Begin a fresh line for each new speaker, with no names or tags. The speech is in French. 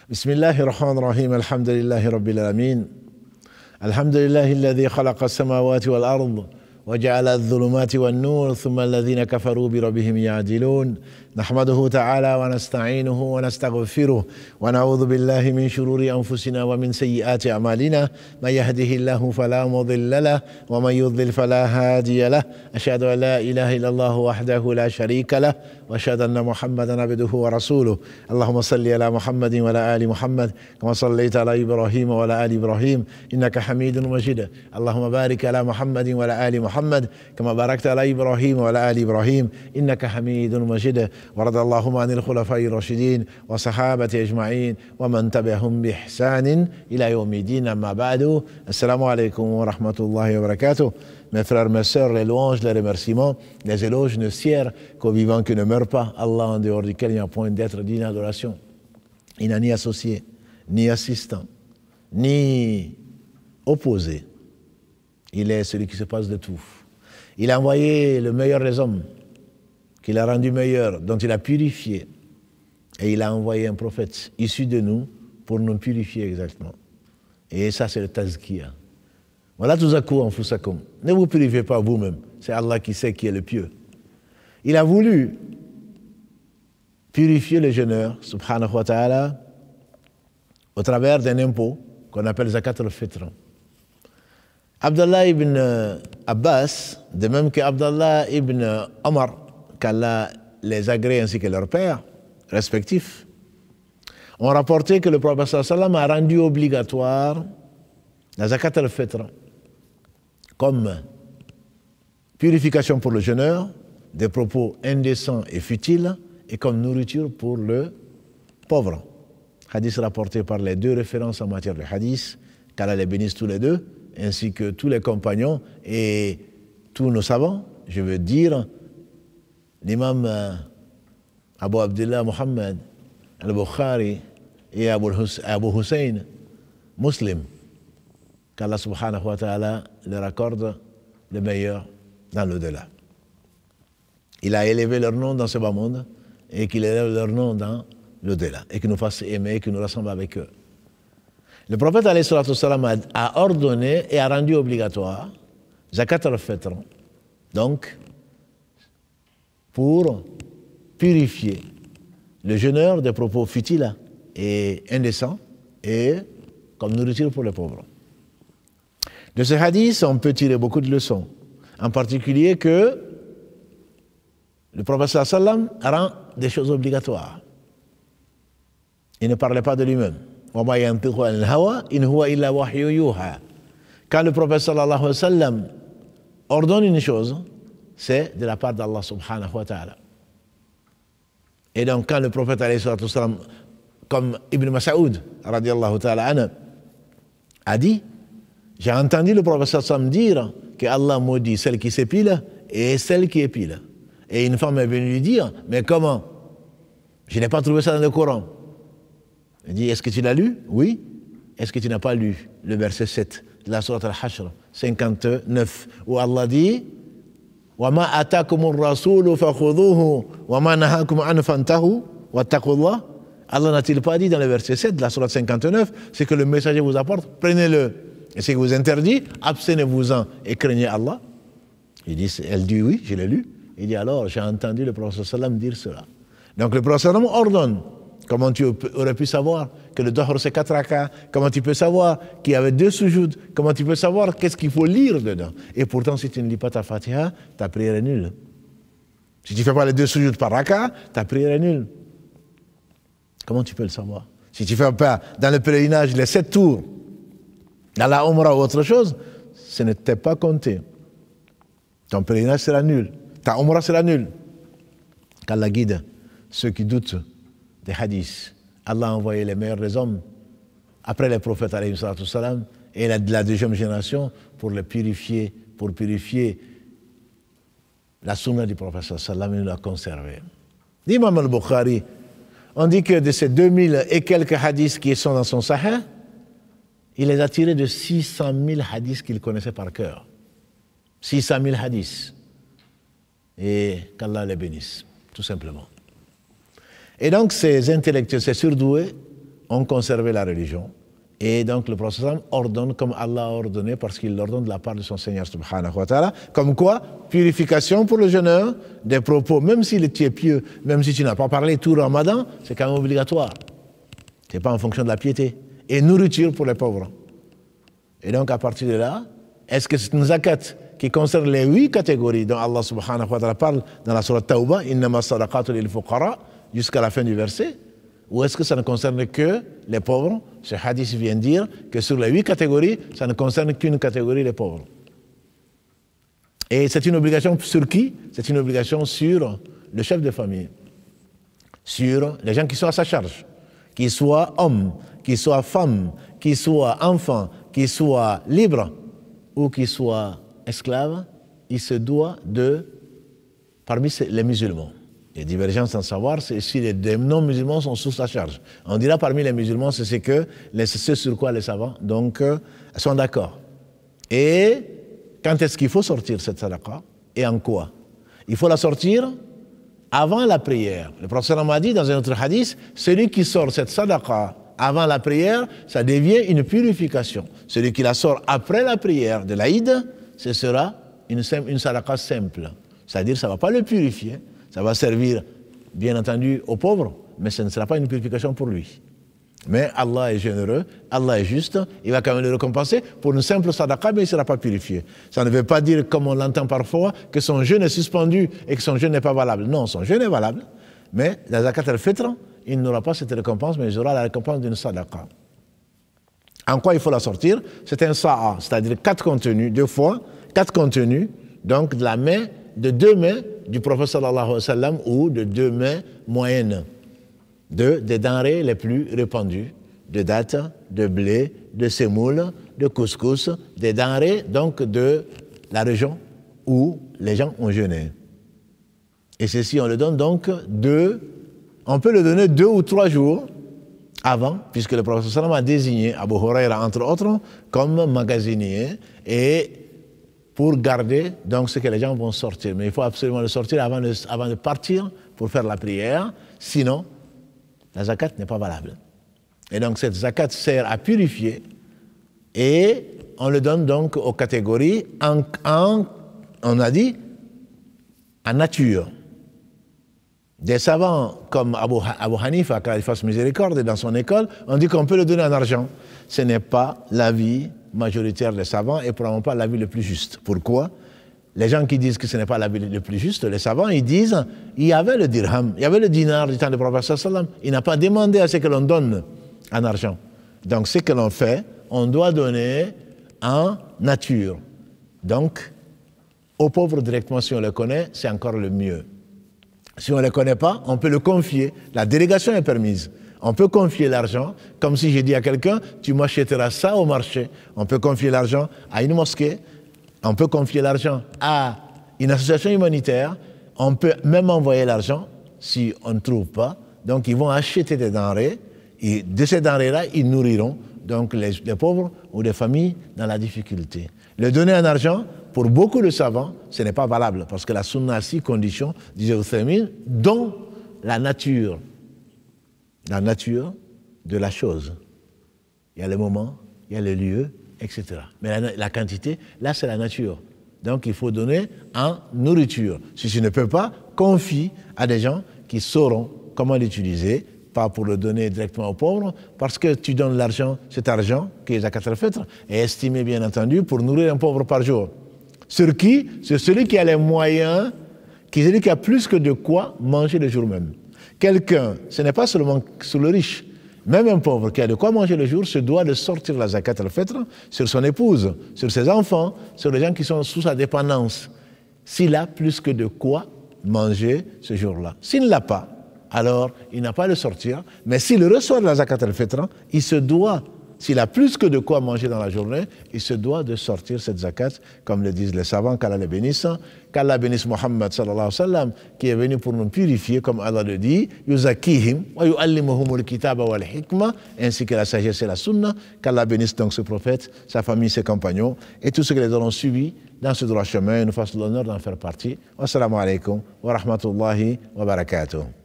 بسم الله الرحمن الرحيم الحمد لله رب العالمين الحمد لله الذي خلق السماوات والأرض وجعل الظلمات والنور ثم الذين كفروا بربهم يعدلون نحمده تعالى ونستعينه ونستغفره ونعوذ بالله من شرور أنفسنا ومن سيئات أعمالنا من يهده الله فلا مضل له ومن يضلل فلا هادي له أشهد أن لا إله إلا الله وحده لا شريك له وأشهد أن محمدا عبده ورسوله اللهم صل على محمد وعلى آل محمد كما صليت على إبراهيم وعلى آل إبراهيم إنك حميد مجيد اللهم بارك على محمد وعلى آل محمد كما باركت على إبراهيم وعلى آل إبراهيم إنك حميد مجيد ورضي اللهم عن الخلفاء الراشدين وصحابة أجمعين ومن تبعهم بإحسان إلى يوم الدين أما بعد السلام عليكم ورحمة الله وبركاته. Mes frères, mes sœurs, les louanges, les remerciements, les éloges ne sièrent qu'au vivant qui ne meurt pas, Allah en dehors duquel il n'y a point d'être digne d'adoration. Il n'a ni associé, ni assistant, ni opposé. Il est celui qui se passe de tout. Il a envoyé le meilleur des hommes, qu'il a rendu meilleur, dont il a purifié. Et il a envoyé un prophète issu de nous pour nous purifier exactement. Et ça, c'est le tazkiya. Voilà tout à coup en foussakum. Ne vous purifiez pas vous-même. C'est Allah qui sait qui est le pieux. Il a voulu purifier le jeûneur, subhanahu wa ta'ala, au travers d'un impôt qu'on appelle zakat al-fitr. Abdallah ibn Abbas, de même que Abdallah ibn Omar, qu'Allah les agrée ainsi que leurs pères respectifs, ont rapporté que le prophète sallam a rendu obligatoire la zakat al-fitr comme purification pour le jeûneur des propos indécents et futiles et comme nourriture pour le pauvre. Hadith rapporté par les deux références en matière de hadith, qu'Allah les bénisse tous les deux, ainsi que tous les compagnons et tous nos savants, je veux dire l'imam Abu Abdullah Muhammad al-Bukhari et Abu Hussein Muslim, qu'Allah subhanahu wa ta'ala leur accorde le meilleur dans l'au-delà. Il a élevé leur nom dans ce bas monde et qu'il élève leur nom dans l'au-delà et qu'il nous fasse aimer et qu'il nous rassemble avec eux. Le prophète alayhi salatu wassalam a ordonné et a rendu obligatoire zakat al-fitr, donc pour purifier le jeûneur des propos futiles et indécents et comme nourriture pour les pauvres. De ce hadith, on peut tirer beaucoup de leçons, en particulier que le prophète sallam rend des choses obligatoires. Il ne parlait pas de lui-même. Quand le prophète sallallahu alayhi wa sallam ordonne une chose, c'est de la part d'Allah subhanahu wa ta'ala. Et donc quand le prophète alayhi wa sallam, comme Ibn Mas'ud radiallahu ta'ala anhu, a dit, j'ai entendu le prophète sallallahu alayhi wa sallam dire que Allah maudit celle qui s'épile et celle qui épile. Et une femme est venue lui dire, mais comment? Je n'ai pas trouvé ça dans le Coran. Il dit, est-ce que tu l'as lu? Oui. Est-ce que tu n'as pas lu le verset 7 de la sourate Al-Hashr 59, où Allah dit, وَمَا أَتَاكُمُ الرَّسُولُ فَخُذُوهُ وَمَا نَهَاكُمْ عَنْهُ فَانْتَهُوا وَاتَّقُوا اللَّهَ. Allah n'a-t-il pas dit dans le verset 7 de la sourate 59, c'est que le messager vous apporte, prenez-le. Et ce qui vous interdit, abstenez-vous-en et craignez Allah. Elle dit oui, je l'ai lu. Il dit alors, j'ai entendu le prophète sallam dire cela. Donc le prophète sallam ordonne. Comment tu aurais pu savoir que le Dahr c'est 4 rakas? Comment tu peux savoir qu'il y avait 2 sujouds? Comment tu peux savoir qu'est-ce qu'il faut lire dedans? Et pourtant, si tu ne lis pas ta Fatiha, ta prière est nulle. Si tu ne fais pas les 2 sujouds par raka, ta prière est nulle. Comment tu peux le savoir? Si tu ne fais pas dans le pèlerinage les 7 tours, dans la Umrah ou autre chose, ce ne t'est pas compté. Ton pèlerinage sera nul. Ta Umrah sera nulle. Qu'Allah guide ceux qui doutent des hadiths. Allah a envoyé les meilleurs des hommes après les prophètes alayhi salatu wassalam et la deuxième génération pour les purifier, pour purifier la sunna du prophète sallam et nous la conserver. L'imam al-Bukhari, on dit que de ces 2000 et quelques hadiths qui sont dans son sahih, il les a tirés de 600 000 hadiths qu'il connaissait par cœur. 600 000 hadiths. Et qu'Allah les bénisse, tout simplement. Et donc ces intellectuels, ces surdoués, ont conservé la religion. Et donc le prophète ordonne comme Allah a ordonné, parce qu'il l'ordonne de la part de son Seigneur subhanahu wa ta'ala. Comme quoi, purification pour le jeûneur, des propos, même si tu es pieux, même si tu n'as pas parlé tout le Ramadan, c'est quand même obligatoire. Ce n'est pas en fonction de la piété. Et nourriture pour les pauvres. Et donc à partir de là, est-ce que c'est une zakat qui concerne les 8 catégories dont Allah subhanahu wa ta'ala parle dans la sourate Tawbah, innama sadaqatu lil fuqara, jusqu'à la fin du verset? Ou est-ce que ça ne concerne que les pauvres? Ce hadith vient dire que sur les 8 catégories, ça ne concerne qu'une catégorie, les pauvres. Et c'est une obligation sur qui? C'est une obligation sur le chef de famille, sur les gens qui sont à sa charge, qu'ils soient hommes, qu'ils soient femmes, qu'ils soient enfants, qu'ils soient libres ou qu'ils soient esclaves. Il se doit de, parmi les musulmans. Les divergences en savoir, c'est si les non-musulmans sont sous sa charge. On dira parmi les musulmans, c'est ce sur quoi les savants sont d'accord. Et quand est-ce qu'il faut sortir cette sadaqa et en quoi? Il faut la sortir avant la prière. Le prophète m'a dit dans un autre hadith, celui qui sort cette sadaqa avant la prière, ça devient une purification. Celui qui la sort après la prière de l'Aïd, ce sera une sadaqa simple. C'est-à-dire ça ne va pas le purifier. Ça va servir, bien entendu, aux pauvres, mais ce ne sera pas une purification pour lui. Mais Allah est généreux, Allah est juste, il va quand même le récompenser pour une simple sadaqa, mais il ne sera pas purifié. Ça ne veut pas dire, comme on l'entend parfois, que son jeûne est suspendu et que son jeûne n'est pas valable. Non, son jeûne est valable, mais la zakat al-fitr, il n'aura pas cette récompense, mais il aura la récompense d'une sadaqa. En quoi il faut la sortir? C'est un sa'a, c'est-à-dire 4 contenus, 2 fois, 4 contenus, donc de la main, de 2 mains du prophète sallallahu alayhi wa sallam ou de 2 mains moyennes, des denrées les plus répandues, de dattes, de blé, de semoule, de couscous, des denrées donc de la région où les gens ont jeûné. Et ceci, on le donne donc on peut le donner 2 ou 3 jours avant, puisque le prophète sallallahu alayhi wa sallam a désigné Abu Huraira, entre autres, comme magasinier et pour garder donc ce que les gens vont sortir. Mais il faut absolument le sortir avant de partir pour faire la prière, sinon la zakat n'est pas valable. Et donc cette zakat sert à purifier et on le donne donc aux catégories on a dit, en nature. Des savants comme Abu Hanifa, qu'Allah fasse miséricorde, dans son école, on dit qu'on peut le donner en argent. Ce n'est pas l'avis majoritaire des savants et probablement pas l'avis le plus juste. Pourquoi? Les gens qui disent que ce n'est pas l'avis le plus juste, les savants, ils disent il y avait le dirham, il y avait le dinar du temps du prophète sallallahu alayhi wa sallam. Il n'a pas demandé à ce que l'on donne en argent. Donc ce que l'on fait, on doit donner en nature. Donc, aux pauvres directement, si on le connaît, c'est encore le mieux. Si on ne le connaît pas, on peut le confier. La délégation est permise. On peut confier l'argent, comme si j'ai dit à quelqu'un, tu m'achèteras ça au marché. On peut confier l'argent à une mosquée, on peut confier l'argent à une association humanitaire, on peut même envoyer l'argent si on ne trouve pas. Donc ils vont acheter des denrées, et de ces denrées-là, ils nourriront donc les pauvres ou les familles dans la difficulté. Le donner en argent, pour beaucoup de savants, ce n'est pas valable, parce que la sunna a 6 conditions, disait Uthaymin, dont la nature de la chose. Il y a le moment, il y a le lieu, etc. Mais la quantité, là c'est la nature. Donc il faut donner en nourriture. Si tu ne peux pas, confie à des gens qui sauront comment l'utiliser, pas pour le donner directement aux pauvres, parce que tu donnes l'argent, cet argent, qui est zakat al-fitr, est estimé bien entendu pour nourrir un pauvre par jour. Sur qui? Sur celui qui a les moyens, celui qui a plus que de quoi manger le jour même. Quelqu'un, ce n'est pas seulement sur le riche, même un pauvre qui a de quoi manger le jour se doit de sortir la zakat al-fitr sur son épouse, sur ses enfants, sur les gens qui sont sous sa dépendance, s'il a plus que de quoi manger ce jour-là. S'il ne l'a pas, alors il n'a pas à le sortir, mais s'il reçoit de la zakat al-fitr, il se doit, s'il a plus que de quoi manger dans la journée, il se doit de sortir cette zakat, comme le disent les savants, qu'Allah les bénisse, qu'Allah bénisse Muhammad sallallahu alayhi wa sallam, qui est venu pour nous purifier, comme Allah le dit, yuzakihim wa yu'allimuhumul kitaba wal hikma, ainsi que la sagesse et la sunna, qu'Allah bénisse donc ce prophète, sa famille, ses compagnons, et tous ceux qui les auront suivis dans ce droit chemin, et nous fasse l'honneur d'en faire partie. Wassalamu alaikum wa rahmatullahi wa barakatuh.